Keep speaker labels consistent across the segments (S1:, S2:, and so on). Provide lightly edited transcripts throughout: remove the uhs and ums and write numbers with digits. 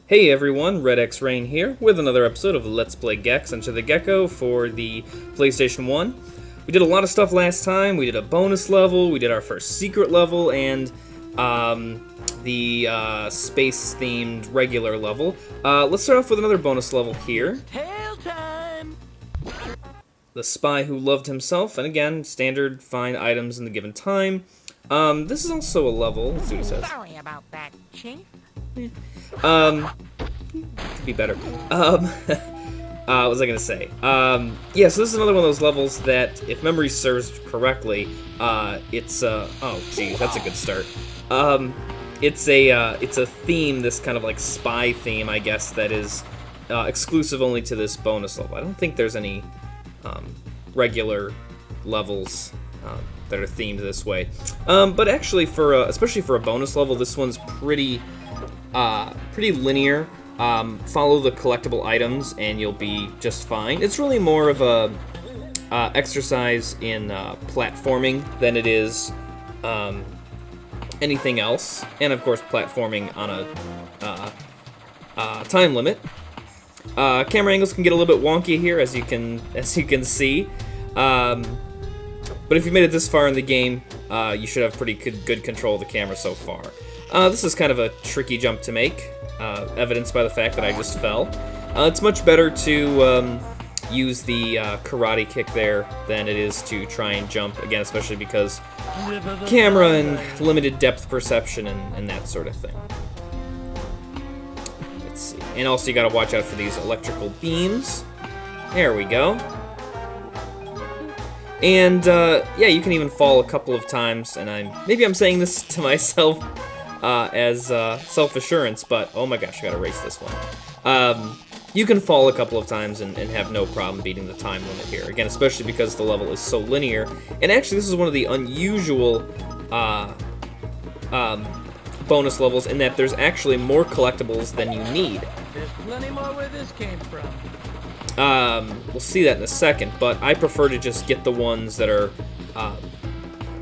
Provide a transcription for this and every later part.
S1: Hey everyone, Red X Rain here with another episode of Let's Play Gex Enter the Gecko for the PlayStation 1. We did a lot of stuff last time. We did a bonus level, we did our first secret level, and the space-themed regular level. Let's start off with another bonus level here.
S2: Tail time!
S1: The Spy Who Loved Himself, and again, standard find items in the given time. This is also a level. Let's see what it says.
S2: Sorry about that, Chief.
S1: Could be better. What was I gonna say? Yeah, so this is another one of those levels that, if memory serves correctly, it's oh geez, that's a good start. It's a theme, this kind of like spy theme, I guess, that is exclusive only to this bonus level. I don't think there's any regular levels that are themed this way. But actually, especially for a bonus level, this one's pretty linear. Follow the collectible items and you'll be just fine. It's really more of a exercise in platforming than it is anything else, and of course platforming on a time limit. Camera angles can get a little bit wonky here, as you can see. But if you made it this far in the game, you should have pretty good control of the camera so far. This is kind of a tricky jump to make, evidenced by the fact that I just fell. It's much better to use the karate kick there than it is to try and jump, again, especially because camera and limited depth perception and that sort of thing. Let's see. And also you gotta watch out for these electrical beams. There we go. And yeah, you can even fall a couple of times, and maybe I'm saying this to myself as self-assurance, but oh my gosh, I gotta erase this one. You can fall a couple of times and have no problem beating the time limit here. Again, especially because the level is so linear. And actually, this is one of the unusual bonus levels in that there's actually more collectibles than you need.
S2: There's plenty more where this came from.
S1: We'll see that in a second, but I prefer to just get the ones that are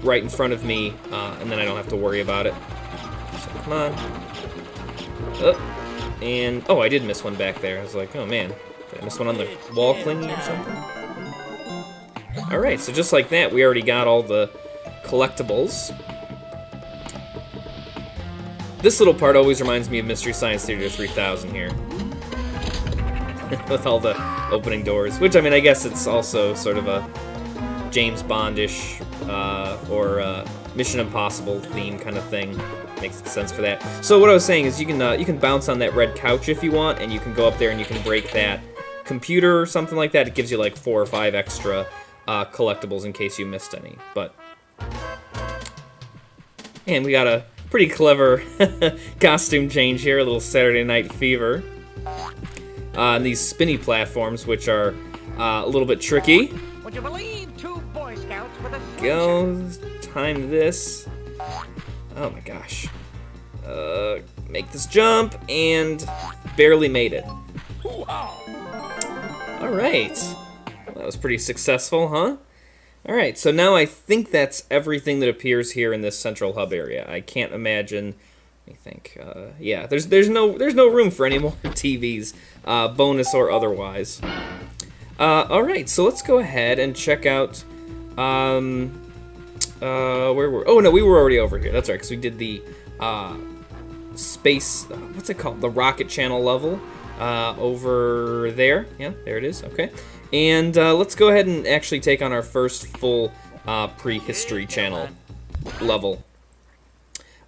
S1: right in front of me, and then I don't have to worry about it. So, come on. And, oh, I did miss one back there. I was like, oh man, did I miss one on the wall clinging or something? Alright, so just like that, we already got all the collectibles. This little part always reminds me of Mystery Science Theater 3000 here. With all the opening doors, which, I mean, I guess it's also sort of a James Bond-ish or Mission Impossible theme kind of thing. Makes sense for that. So what I was saying is you can bounce on that red couch if you want, and you can go up there and you can break that computer or something like that. It gives you like 4 or 5 extra collectibles in case you missed any. But and we got a pretty clever costume change here, a little Saturday Night Fever. And these spinny platforms, which are a little bit tricky.
S2: Would you believe 2 Boy Scouts with a
S1: Go, time this. Oh my gosh. Make this jump, and barely made it. Alright. Well, that was pretty successful, huh? Alright, so now I think that's everything that appears here in this central hub area. I can't imagine... Let me think. Yeah, there's no room for any more TVs, bonus or otherwise. All right, so let's go ahead and check out. Where were? Oh no, we were already over here. That's right, because we did the space. What's it called? The rocket channel level over there. Yeah, there it is. Okay, and let's go ahead and actually take on our first full prehistory channel level.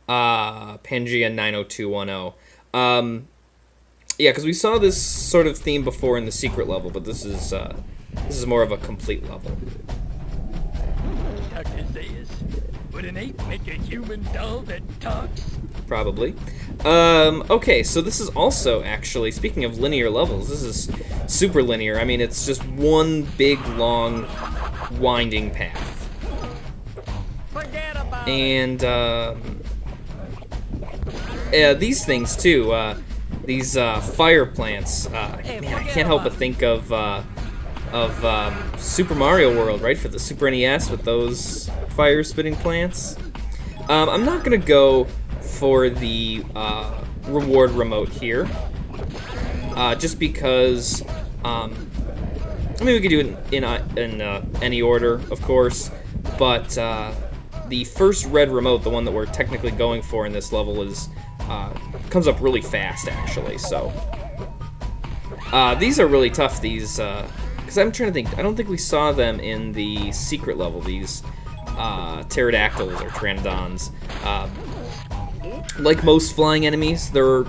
S1: Pangaea 90210. Yeah, because we saw this sort of theme before in the secret level, but this is more of a complete level.
S2: Dr. Zayas, would an ape make a human doll that talks?
S1: Probably. Okay, so this is also actually, speaking of linear levels, this is super linear. I mean, it's just one big, long, winding path.
S2: Forget about
S1: And, these things too, these fire plants. Man, I can't help but think of Super Mario World, right, for the Super NES with those fire-spitting plants. I'm not gonna go for the reward remote here. just because, I mean, we could do it in any order, of course, but the first red remote, the one that we're technically going for in this level, is comes up really fast, actually, so these are really tough, these, because I'm trying to think, I don't think we saw them in the secret level, these pterodactyls or pteranodons. Like most flying enemies, they're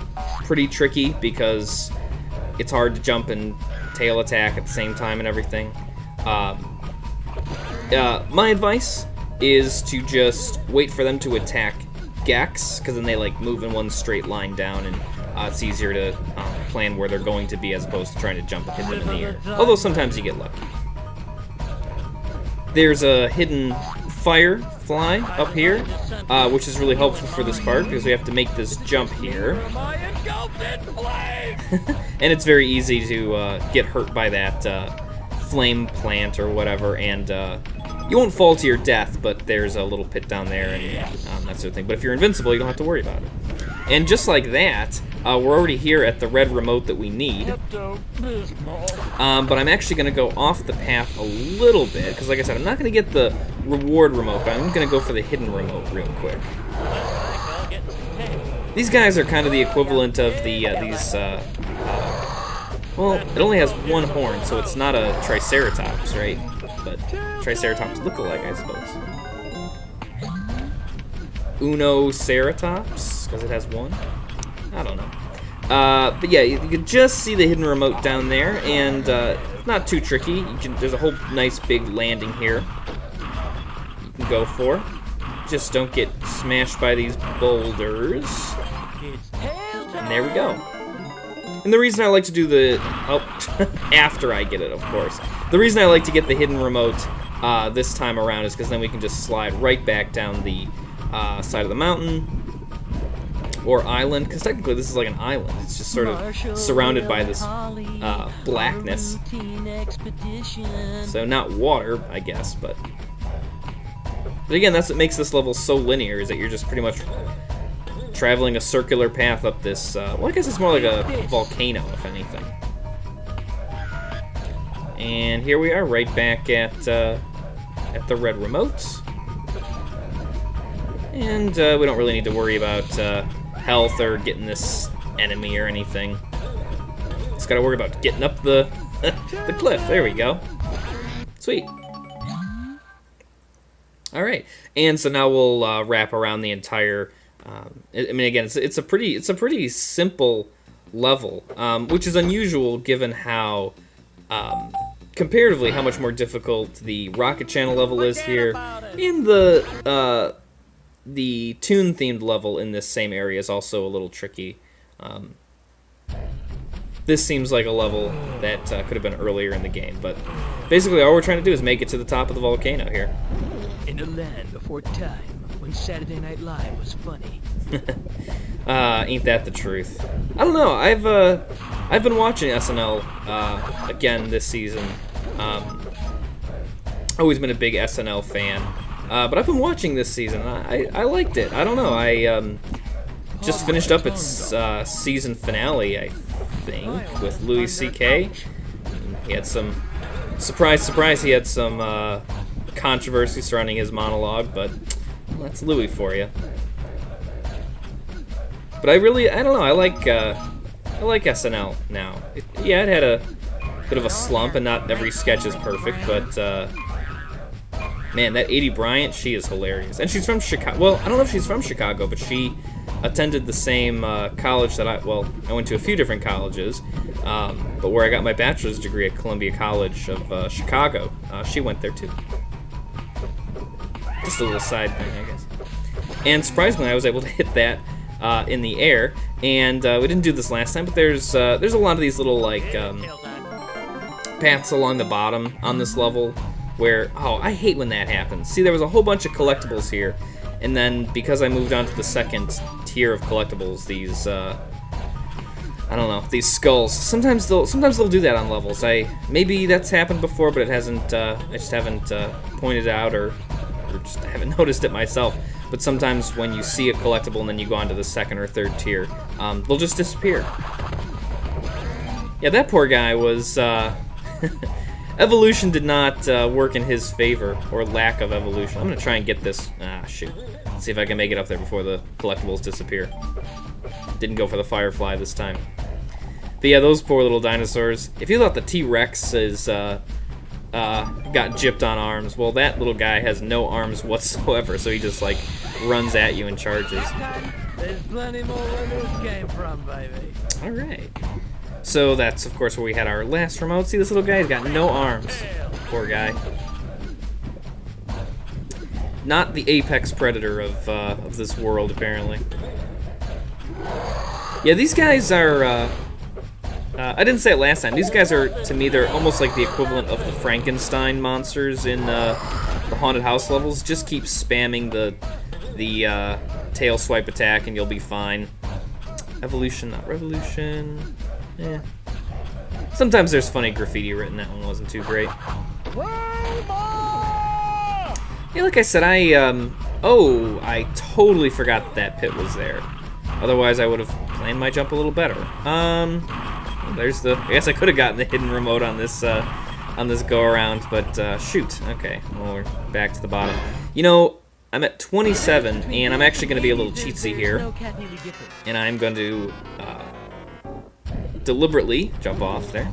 S1: pretty tricky because it's hard to jump and tail attack at the same time and everything. My advice is to just wait for them to attack Gex, because then they like move in one straight line down, and it's easier to plan where they're going to be as opposed to trying to jump and hit them in the air. Although sometimes you get lucky. There's a hidden firefly up here, which is really helpful for this part because we have to make this jump here. And it's very easy to get hurt by that flame plant or whatever, and you won't fall to your death, but there's a little pit down there and that sort of thing. But if you're invincible, you don't have to worry about it. And just like that, we're already here at the red remote that we need. But I'm actually going to go off the path a little bit, because like I said, I'm not going to get the reward remote, but I'm going to go for the hidden remote real quick. These guys are kind of the equivalent of the well, it only has one horn, so it's not a Triceratops, right? But Triceratops look-alike, I suppose. Unoceratops, because it has one? I don't know. But yeah, you can just see the hidden remote down there, and not too tricky. There's a whole nice big landing here you can go for. Just don't get smashed by these boulders. And there we go. And the reason I like to do the... Oh, after I get it, of course. The reason I like to get the hidden remote this time around is because then we can just slide right back down the side of the mountain or island, because technically this is like an island. It's just sort of surrounded by this blackness. So not water, I guess, but again, that's what makes this level so linear, is that you're just pretty much traveling a circular path up this, well, I guess it's more like a volcano, if anything. And here we are, right back at the red remotes. And we don't really need to worry about health or getting this enemy or anything. Just gotta worry about getting up the the cliff. There we go. Sweet. All right, and so now we'll wrap around the entire. I mean, again, it's a pretty simple level, which is unusual given how comparatively how much more difficult the Rocket Channel level is here, and the Toon-themed level in this same area is also a little tricky. This seems like a level that could have been earlier in the game, but basically all we're trying to do is make it to the top of the volcano here.
S2: In a land before time, when Saturday Night Live was funny.
S1: Ain't that the truth? I don't know. I've been watching SNL again this season. Always been a big SNL fan, but I've been watching this season. I liked it. I don't know. I just finished up its season finale, I think, with Louis C.K. He had some surprise. He had some controversy surrounding his monologue, but well, that's Louis for you. But I don't know. I like SNL now. It had a bit of a slump, and not every sketch is perfect, but man, that Adie Bryant, she is hilarious, and she's from Chicago. Well, I don't know if she's from Chicago, but she attended the same college that I went to a few different colleges, but where I got my bachelor's degree at Columbia College of Chicago, she went there too. Just a little side thing, I guess. And surprisingly, I was able to hit that in the air, and we didn't do this last time, but there's a lot of these little like paths along the bottom on this level where, oh, I hate when that happens. See, there was a whole bunch of collectibles here, and then because I moved on to the second tier of collectibles, these I don't know, these skulls. Sometimes they'll do that on levels. Maybe that's happened before, but it hasn't. I just haven't pointed it out or just haven't noticed it myself. But sometimes when you see a collectible and then you go on to the second or third tier, they'll just disappear. Yeah, that poor guy was, evolution did not work in his favor, or lack of evolution. I'm gonna try and get this, shoot. Let's see if I can make it up there before the collectibles disappear. Didn't go for the Firefly this time. But yeah, those poor little dinosaurs. If you thought the T-Rex is, got gypped on arms, well, that little guy has no arms whatsoever, so he just, like, runs at you and charges.
S2: There's plenty more where this came from, baby.
S1: Alright. So that's, of course, where we had our last remote. See, this little guy, he's got no arms. Poor guy. Not the apex predator of this world, apparently. Yeah, these guys are, I didn't say it last time. These guys are, to me, they're almost like the equivalent of the Frankenstein monsters in the haunted house levels. Just keep spamming the tail swipe attack and you'll be fine. Evolution, not revolution. Yeah. Sometimes there's funny graffiti written. That one wasn't too great. Yeah, like I said, I totally forgot that pit was there. Otherwise, I would have planned my jump a little better. There's the. I guess I could have gotten the hidden remote on this go around, but shoot. Okay, well, we're back to the bottom. You know, I'm at 27, and I'm actually going to be a little cheatsy here, and I'm going to deliberately jump off there,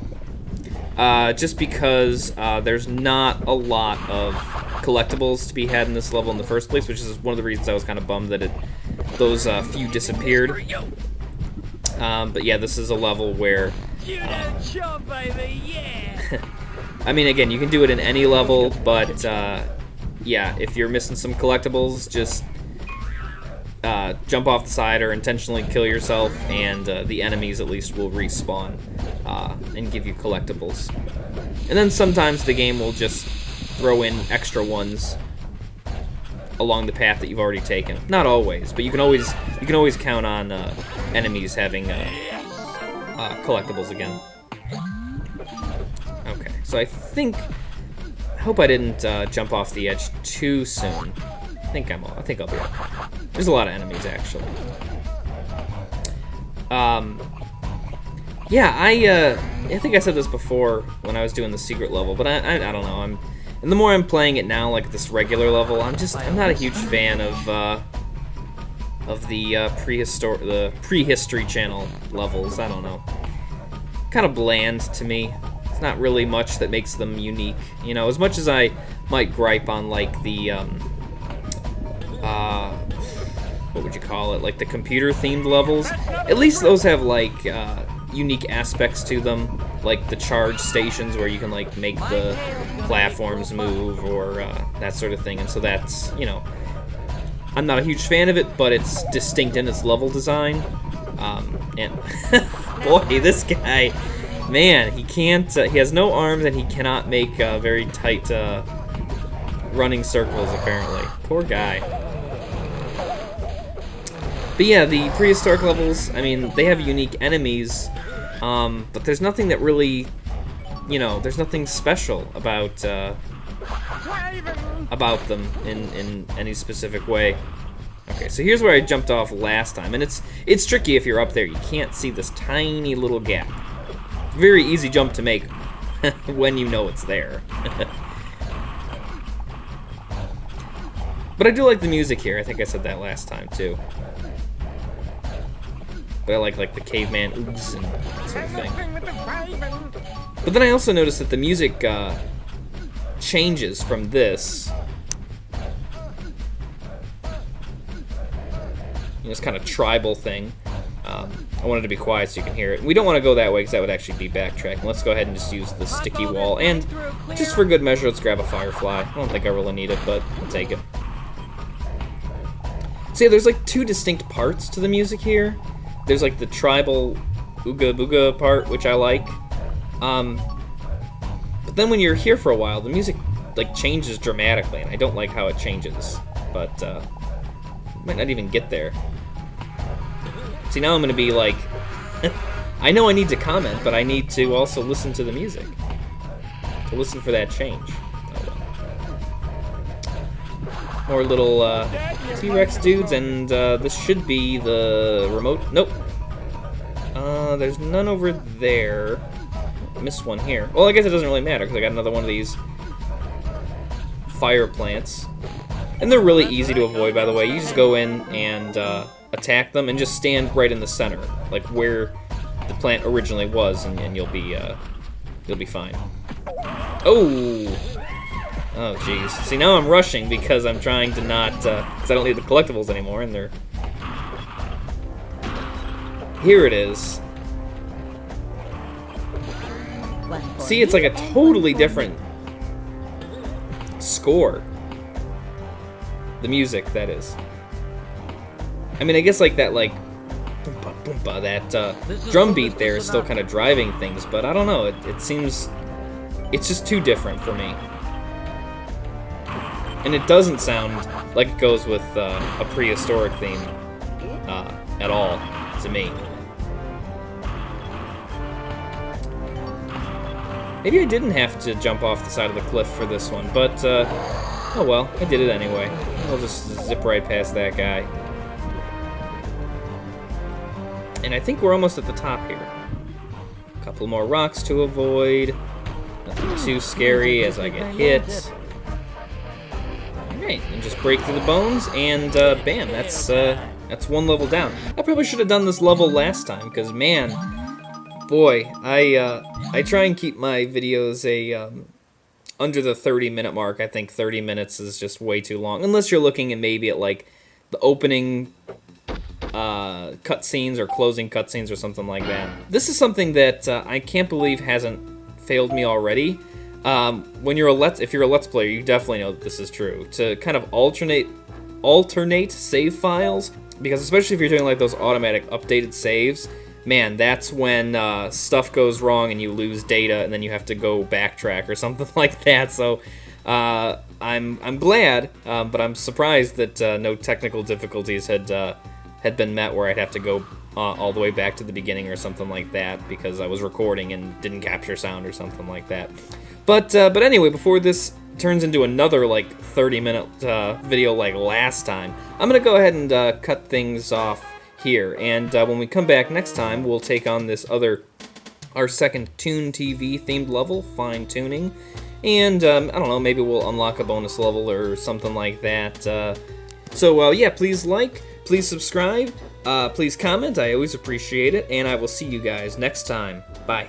S1: just because there's not a lot of collectibles to be had in this level in the first place, which is one of the reasons I was kind of bummed that those few disappeared. But yeah, this is a level where I mean, again, you can do it in any level, but yeah, if you're missing some collectibles, just jump off the side or intentionally kill yourself, and the enemies at least will respawn and give you collectibles. And then sometimes the game will just throw in extra ones along the path that you've already taken. Not always, but you can always count on enemies having collectibles again. Okay, so I hope I didn't jump off the edge too soon. I think I'll be okay. There's a lot of enemies actually. Yeah, I think I said this before when I was doing the secret level, but I don't know. And the more I'm playing it now, like this regular level, I'm not a huge fan of the prehistory channel levels. I don't know. Kind of bland to me. It's not really much that makes them unique. You know, as much as I might gripe on like the what would you call it? Like the computer themed levels. At least those have like unique aspects to them, like the charge stations where you can like make the platforms move or that sort of thing. And so that's, you know, I'm not a huge fan of it, but it's distinct in its level design. And boy, this guy, man, he can't. He has no arms and he cannot make very tight running circles. Apparently, poor guy. But yeah, the prehistoric levels, I mean, they have unique enemies, but there's nothing that really, you know, there's nothing special about them in any specific way. Okay, so here's where I jumped off last time, and it's tricky if you're up there. You can't see this tiny little gap. Very easy jump to make when you know it's there. But I do like the music here. I think I said that last time too. But I like the caveman oops and that sort of thing. But then I also noticed that the music changes from this. You know, this kind of tribal thing. I wanted to be quiet so you can hear it. We don't want to go that way because that would actually be backtracking. Let's go ahead and just use the sticky wall. And just for good measure, let's grab a firefly. I don't think I really need it, but I'll take it. So yeah, there's like two distinct parts to the music here. There's like the tribal ooga booga part, which I like. But then when you're here for a while, the music like changes dramatically, and I don't like how it changes. But might not even get there. See, now I'm gonna be like, I know I need to comment, but I need to also listen to the music to listen for that change. More little T-Rex dudes, and this should be the remote. Nope. There's none over there. miss one here. Well, I guess it doesn't really matter because I got another one of these fire plants. And they're really easy to avoid, by the way. You just go in and attack them and just stand right in the center, like where the plant originally was, and you'll be fine. Oh! Oh, jeez. See, now I'm rushing because I'm trying to not, because I don't need the collectibles anymore, and they're... Here it is. See, it's like a totally different score. The music, that is. I mean, I guess like that, like, boompa, boompa, that drum beat there is still kind of driving things, but I don't know, it seems, it's just too different for me. And it doesn't sound like it goes with a prehistoric theme at all, to me. Maybe I didn't have to jump off the side of the cliff for this one, but, oh well, I did it anyway. We'll just zip right past that guy. And I think we're almost at the top here. A couple more rocks to avoid. Nothing too scary as I get hit. Alright, and just break through the bones, and bam, that's one level down. I probably should have done this level last time, because man, boy, I try and keep my videos under the 30-minute mark. I think 30 minutes is just way too long, unless you're looking at maybe at like the opening cutscenes or closing cutscenes or something like that. This is something that I can't believe hasn't failed me already. When you're if you're a Let's Player, you definitely know that this is true. To kind of alternate save files, because especially if you're doing like those automatic updated saves, man, that's when stuff goes wrong and you lose data and then you have to go backtrack or something like that. So I'm glad, but I'm surprised that no technical difficulties had been met where I'd have to go all the way back to the beginning or something like that because I was recording and didn't capture sound or something like that. But anyway, before this turns into another like 30-minute video like last time, I'm gonna go ahead and cut things off here, and when we come back next time, we'll take on our second Toon TV themed level, Fine Tuning, and I don't know, maybe we'll unlock a bonus level or something like that. So yeah, please like, please subscribe, please comment, I always appreciate it, and I will see you guys next time. Bye.